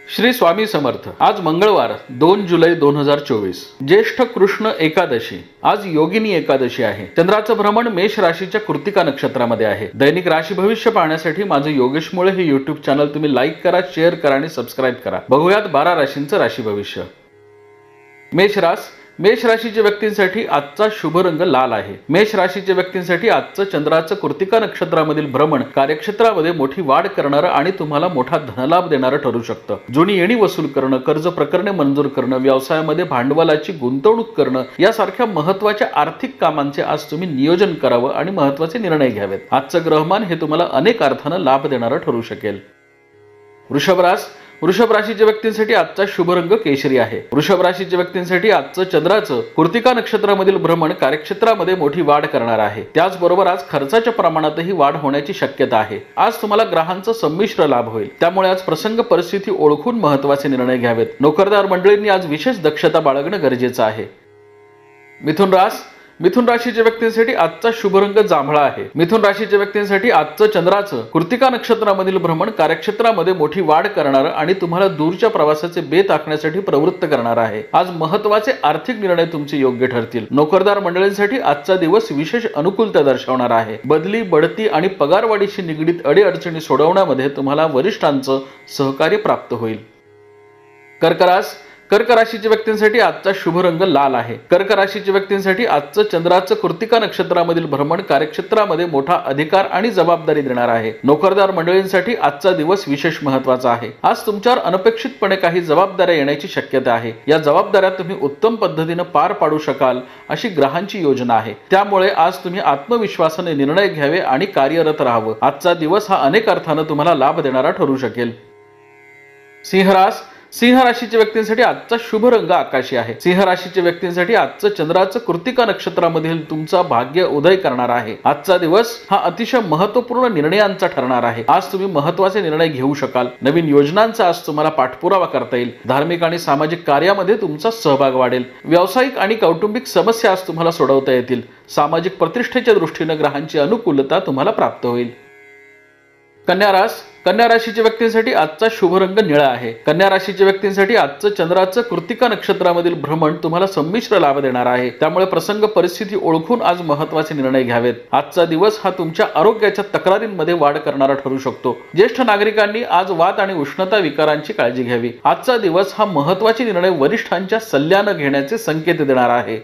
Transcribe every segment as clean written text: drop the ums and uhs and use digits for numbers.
श्री स्वामी समर्थ। आज मंगळवार 2 जुलै 2024, ज्येष्ठ कृष्ण एकादशी। आज योगिनी एकादशी आहे। चंद्राचं भ्रमण मेष राशीच्या कृत्तिका नक्षत्रामध्ये आहे। दैनिक राशी भविष्य पाहण्यासाठी माझं योगेश मुळे हे YouTube चॅनल तुम्ही लाईक करा, शेअर करा आणि सबस्क्राइब करा। बघूयात 12 राशींचं राशी भविष्य। मेष राशीच्या व्यक्तींसाठी आजचा शुभ रंग लाल आहे। मेष राशीच्या व्यक्तींसाठी आजचं चंद्राचं कृत्तिका नक्षत्रामधील भ्रमण कार्यक्षेत्रामध्ये मोठी वाढ करणारं आणि तुम्हाला मोठा धनलाभ देणारं ठरू शकतं। जुनी येणी वसूल करणं, कर्ज प्रकरणे मंजूर करणं, व्यवसायामध्ये भांडवलाची गुंतवणूक करणं यासारख्या महत्त्वाच्या आर्थिक कामांचे आज तुम्ही नियोजन करावं आणि महत्त्वाचे निर्णय घ्यावेत। आजचं ग्रहमान हे तुम्हाला अनेक अर्थानं लाभ देणारं ठरू शकेल। वृषभ राशीच्या व्यक्तींसाठी आजचा शुभ रंग केशरी आहे। वृषभ राशीच्या व्यक्तींसाठी आजचं चंद्राचं कृत्तिका नक्षत्रामधील भ्रमण कार्यक्षेत्रामध्ये मोठी वाढ करणार आहे। त्याचबरोबर आज खर्चाच्या प्रमाणातही वाढ होण्याची शक्यता आहे। आज तुम्हाला ग्रहांचा संमिश्र लाभ होईल, त्यामुळे आज प्रसंग परिस्थिती ओळखून महत्त्वाचे निर्णय घ्यावेत। नोकरदार मंडळींनी आज विशेष दक्षता बाळगणं गरजेचं आहे। मिथुन राशीच्या व्यक्तींसाठी आजचा शुभ रंग जांभळा आहे। मिथुन राशीच्या व्यक्तींसाठी आजचं चंद्राचं कृत्तिका नक्षत्रामधील भ्रमण कार्यक्षेत्रामध्ये मोठी वाढ करणार आणि तुम्हाला दूरच्या प्रवासाचे बेत आखण्यासाठी प्रवृत्त करणार आहे। आज महत्त्वाचे आर्थिक निर्णय तुमचे योग्य ठरतील। नोकरदार मंडळींसाठी आजचा दिवस विशेष अनुकूलता दर्शवणार आहे। बदली, बढती आणि पगारवाढीशी निगडीत अडीअडचणी सोडवण्यामध्ये तुम्हाला वरिष्ठांचं सहकार्य प्राप्त होईल। कर्क राशीच्या व्यक्तींसाठी आजचा शुभ रंग लाल आहे। कर्क राशीच्या व्यक्तींसाठी आजचं चंद्राचं कृत्तिका नक्षत्रामधील भ्रमण कार्यक्षेत्रामध्ये मोठा अधिकार आणि जबाबदारी देणार आहे। नोकरदार मंडळींसाठी आजचा दिवस विशेष महत्त्वाचा आहे। आज तुमच्यावर अनपेक्षितपणे काही जबाबदाऱ्या येण्याची शक्यता आहे। या जबाबदाऱ्या तुम्ही उत्तम पद्धतीने पार पाडू शकाल अशी ग्रहांची योजना आहे। त्यामुळे आज तुम्ही आत्मविश्वासाने निर्णय घ्यावे आणि कार्यरत राहावं। आजचा दिवस हा अनेक अर्थानं तुम्हाला लाभ देणारा ठरू शकेल। सिंह राशीच्या व्यक्तींसाठी आजचा शुभ रंग आकाशी आहे। सिंह राशीच्या व्यक्तींसाठी आजचं चंद्राचं कृत्तिका नक्षत्रामधील तुमचा भाग्य उदय करणार आहे। आजचा दिवस हा अतिशय महत्त्वपूर्ण निर्णयांचा ठरणार आहे। आज तुम्ही महत्त्वाचे निर्णय घेऊ शकाल। नवीन योजनांचा आज तुम्हाला पाठपुरावा करता येईल। धार्मिक आणि सामाजिक कार्यामध्ये तुमचा सहभाग वाढेल। व्यावसायिक आणि कौटुंबिक समस्या आज तुम्हाला सोडवता येतील। सामाजिक प्रतिष्ठेच्या दृष्टीने ग्रहांची अनुकूलता तुम्हाला प्राप्त होईल। कन्या राशीच्या व्यक्तींसाठी आजचा शुभ रंग निळा आहे। कन्या राशीच्या व्यक्तींसाठी आजचं चंद्राचं कृत्तिका नक्षत्रामधील भ्रमण तुम्हाला संमिश्र लाभ देणार आहे। त्यामुळे प्रसंग परिस्थिती ओळखून आज महत्त्वाचे निर्णय घ्यावेत। आजचा दिवस हा तुमच्या आरोग्याच्या तक्रारींमध्ये वाढ करणारा ठरू शकतो। ज्येष्ठ नागरिकांनी आज वात आणि उष्णता विकारांची काळजी घ्यावी। आजचा दिवस हा महत्त्वाचे निर्णय वरिष्ठांच्या सल्ल्याने घेण्याचे संकेत देणार आहे।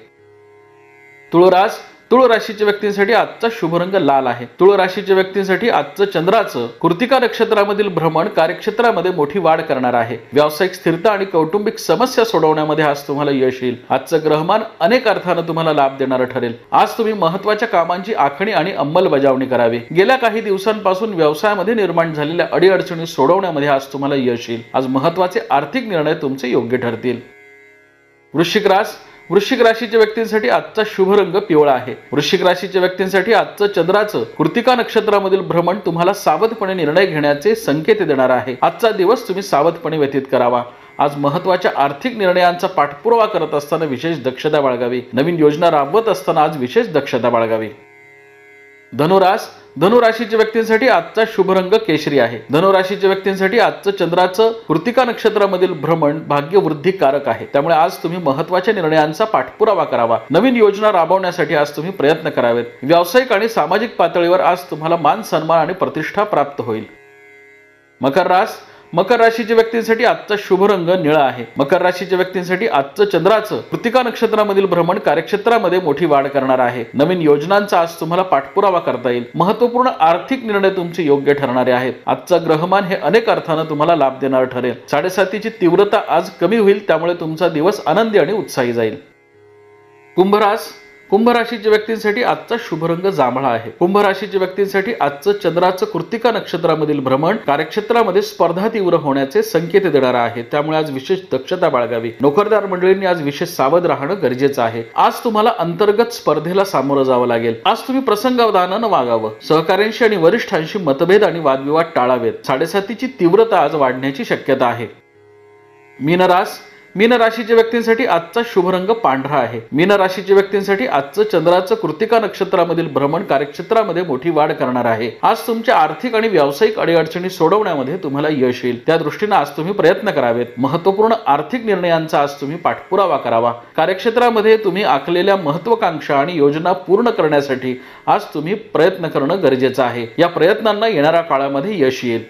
तुळ राशीच्या व्यक्तींसाठी आजचा शुभ रंग लाल आहे। तुळ राशीच्या व्यक्तींसाठी आजचं चंद्राचं कृत्तिका नक्षत्रामधील भ्रमण कार्यक्षेत्रामध्ये मोठी वाढ करणार आहे। व्यावसायिक स्थिरता आणि कौटुंबिक समस्या सोडवण्यामध्ये आज तुम्हाला यश येईल। आजचं ग्रहमान अनेक अर्थानं तुम्हाला लाभ देणारं ठरेल। आज तुम्ही महत्त्वाच्या कामांची आखणी आणि अंमलबजावणी करावी। गेल्या काही दिवसांपासून व्यवसायामध्ये निर्माण झालेल्या अडीअडचणी सोडवण्यामध्ये आज तुम्हाला यश येईल। आज महत्त्वाचे आर्थिक निर्णय तुमचे योग्य ठरतील। वृश्चिक राशीच्या व्यक्तींसाठी आजचा शुभ रंग पिवळा आहे। वृश्चिक राशीच्या व्यक्तींसाठी आजचं चंद्राचं कृत्तिका नक्षत्रामधील भ्रमण तुम्हाला सावधपणे निर्णय घेण्याचे संकेत देणार आहे। आजचा दिवस तुम्ही सावधपणे व्यतीत करावा। आज महत्त्वाच्या आर्थिक निर्णयांचा पाठपुरावा करत असताना विशेष दक्षता बाळगावी। नवीन योजना राबवत असताना आज विशेष दक्षता बाळगावी। धनु राशीच्या व्यक्तींसाठी आजचा शुभ रंग केशरी आहे। धनु राशीच्या व्यक्तींसाठी आजचं चंद्राचं कृत्तिका नक्षत्रामधील भ्रमण भाग्यवृद्धिकारक आहे। त्यामुळे आज तुम्ही महत्त्वाच्या निर्णयांचा पाठपुरावा करावा। नवीन योजना राबवण्यासाठी आज तुम्ही प्रयत्न करावेत। व्यावसायिक आणि सामाजिक पातळीवर आज तुम्हाला मान सन्मान आणि प्रतिष्ठा प्राप्त होईल। मकर राशीच्या व्यक्तींसाठी आजचा शुभ रंग निळा आहे। मकर राशीच्या व्यक्तींसाठी आजचं चंद्राचं कृत्तिका नक्षत्रामधील भ्रमण कार्यक्षेत्रामध्ये मोठी वाढ करणार आहे। नवीन योजनांचा आज तुम्हाला पाठपुरावा करता येईल। महत्त्वपूर्ण आर्थिक निर्णय तुमचे योग्य ठरणारे आहेत। आजचा ग्रहमान हे अनेक अर्थानं तुम्हाला लाभ देणार ठरेल। 7:30ची तीव्रता आज कमी होईल, त्यामुळे तुमचा दिवस आनंदी आणि उत्साही जाईल। कुंभ राशीच्या व्यक्तींसाठी आजचा शुभ रंग जांभळा आहे। कुंभ राशीच्या व्यक्तींसाठी आजचं चंद्राचं कृत्तिका नक्षत्रामधील भ्रमण कार्यक्षेत्रामध्ये स्पर्धा तीव्र होण्याचे संकेत देणार आहे। त्यामुळे आज विशेष दक्षता बाळगावी। नोकरदार मंडळींनी आज विशेष सावध राहणं गरजेचं आहे। आज तुम्हाला अंतर्गत स्पर्धेला सामोरं जावं लागेल। आज तुम्ही प्रसंगावधानानं वागावं। सहकाऱ्यांशी आणि वरिष्ठांशी मतभेद आणि वादविवाद टाळावेत। 7:30ची तीव्रता आज वाढण्याची शक्यता आहे। मीन राशीच्या व्यक्तींसाठी आजचा शुभ रंग पांढरा आहे. मीन राशीच्या व्यक्तींसाठी आजचं चंद्राचं कृत्तिका नक्षत्रामधील भ्रमण कार्यक्षेत्रामध्ये मोठी वाढ करणार आहे. आज तुमच्या आर्थिक आणि व्यावसायिक अडीअडचणी सोडवण्यामध्ये तुम्हाला यश येईल. त्या दृष्टीने आज तुम्ही प्रयत्न करावेत. महत्त्वपूर्ण आर्थिक निर्णयांचा आज तुम्ही पाठपुरावा करावा. कार्यक्षेत्रामध्ये तुम्ही आखलेल्या महत्त्वाकांक्षा आणि योजना पूर्ण करण्यासाठी आज तुम्ही प्रयत्न करणं गरजेचं आहे. या प्रयत्नांना येणाऱ्या काळामध्ये यश येईल.